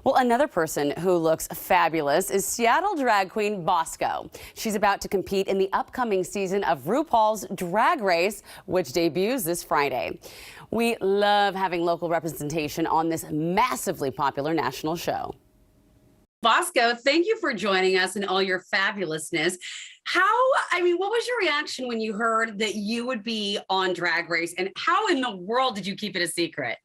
Well, another person who looks fabulous is Seattle drag queen Bosco. She's about to compete in the upcoming season of RuPaul's Drag Race, which debuts this Friday. We love having local representation on this massively popular national show. Bosco, thank you for joining us and all your fabulousness. What was your reaction when you heard that you would be on Drag Race, and how in the world did you keep it a secret?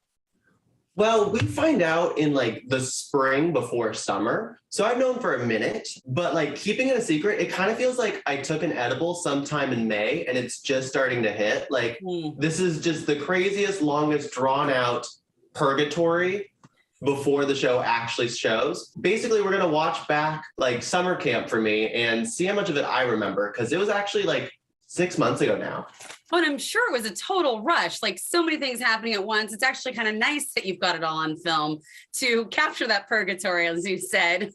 Well, we find out in the spring before summer. So I've known for a minute, but keeping it a secret, it kind of feels like I took an edible sometime in May and it's just starting to hit. This is just the craziest, longest drawn out purgatory before the show actually shows. Basically, we're going to watch back summer camp for me and see how much of it I remember, because it was actually 6 months ago now. Oh, and I'm sure it was a total rush, so many things happening at once. It's actually kind of nice that you've got it all on film to capture that purgatory, as you said,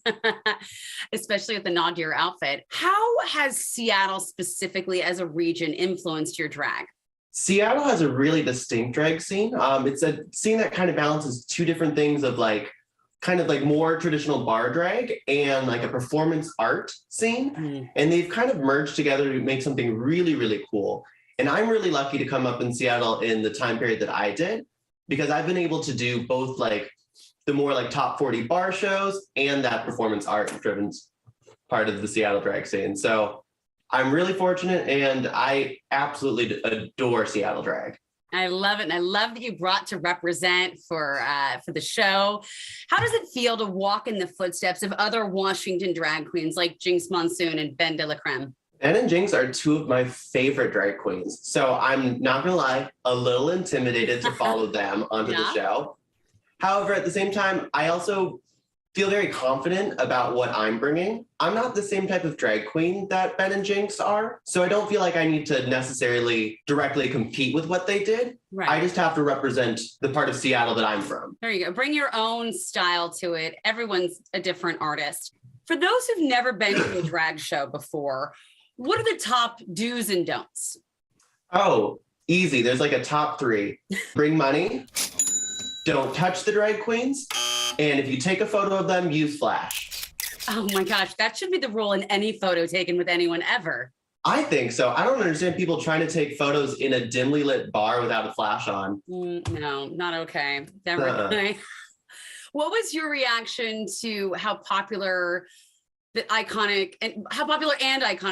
especially with the nod to your outfit. How has Seattle specifically as a region influenced your drag? Seattle has a really distinct drag scene. It's a scene that kind of balances two different things of more traditional bar drag and a performance art scene. And they've kind of merged together to make something really, really cool. And I'm really lucky to come up in Seattle in the time period that I did, because I've been able to do both the more top 40 bar shows and that performance art driven part of the Seattle drag scene. So I'm really fortunate, and I absolutely adore Seattle drag. I love it. And I love that you brought to represent for the show. How does it feel to walk in the footsteps of other Washington drag queens like Jinkx Monsoon and BenDeLaCreme? Ben and Jinkx are two of my favorite drag queens. So I'm not gonna lie, a little intimidated to follow them onto the show. However, at the same time, I also feel very confident about what I'm bringing. I'm not the same type of drag queen that Ben and Jinkx are, so I don't feel like I need to necessarily directly compete with what they did. Right. I just have to represent the part of Seattle that I'm from. There you go. Bring your own style to it. Everyone's a different artist. For those who've never been to a drag show before, what are the top do's and don'ts? Oh, easy. There's a top 3. Bring money, don't touch the drag queens, and if you take a photo of them, use flash. Oh my gosh, that should be the rule in any photo taken with anyone ever. I think so. I don't understand people trying to take photos in a dimly lit bar without a flash on. No, not okay. Never. What was your reaction to how popular and iconic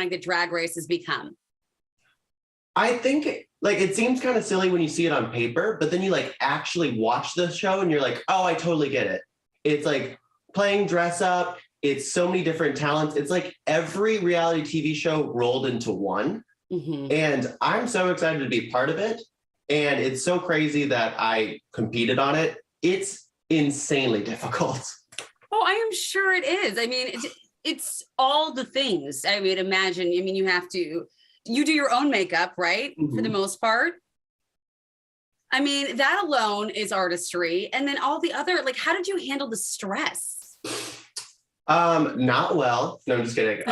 the Drag Race has become? I think it seems kind of silly when you see it on paper, but then you actually watch the show and you're oh, I totally get it. It's playing dress up. It's so many different talents. It's every reality TV show rolled into one. And I'm so excited to be part of it. And it's so crazy that I competed on it. It's insanely difficult. Oh, I am sure it is. It's all the things. I would imagine. You do your own makeup, right? For the most part. That alone is artistry. And then all the other, how did you handle the stress? Not well. No, I'm just kidding.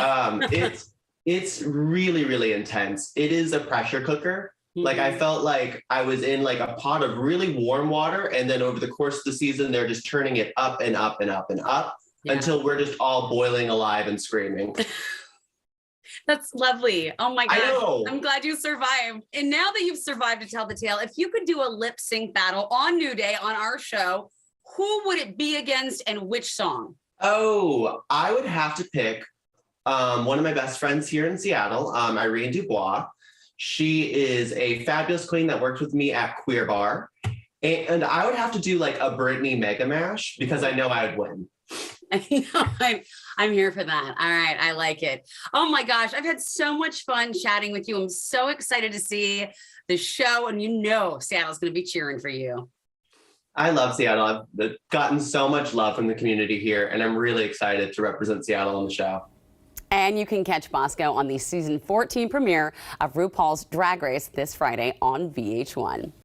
It's really, really intense. It is a pressure cooker. I felt like I was in a pot of really warm water, and then over the course of the season, they're just turning it up and up and up and up until we're just all boiling alive and screaming. That's lovely. Oh my gosh. I'm glad you survived. And now that you've survived to tell the tale, if you could do a lip sync battle on New Day on our show, who would it be against and which song? Oh, I would have to pick one of my best friends here in Seattle, Irene Dubois. She is a fabulous queen that worked with me at Queer Bar. And I would have to do a Britney Mega Mash, because I know I would win. I'm here for that. All right. I like it. Oh my gosh. I've had so much fun chatting with you. I'm so excited to see the show, and Seattle's going to be cheering for you. I love Seattle. I've gotten so much love from the community here, and I'm really excited to represent Seattle on the show. And you can catch Bosco on the season 14 premiere of RuPaul's Drag Race this Friday on VH1.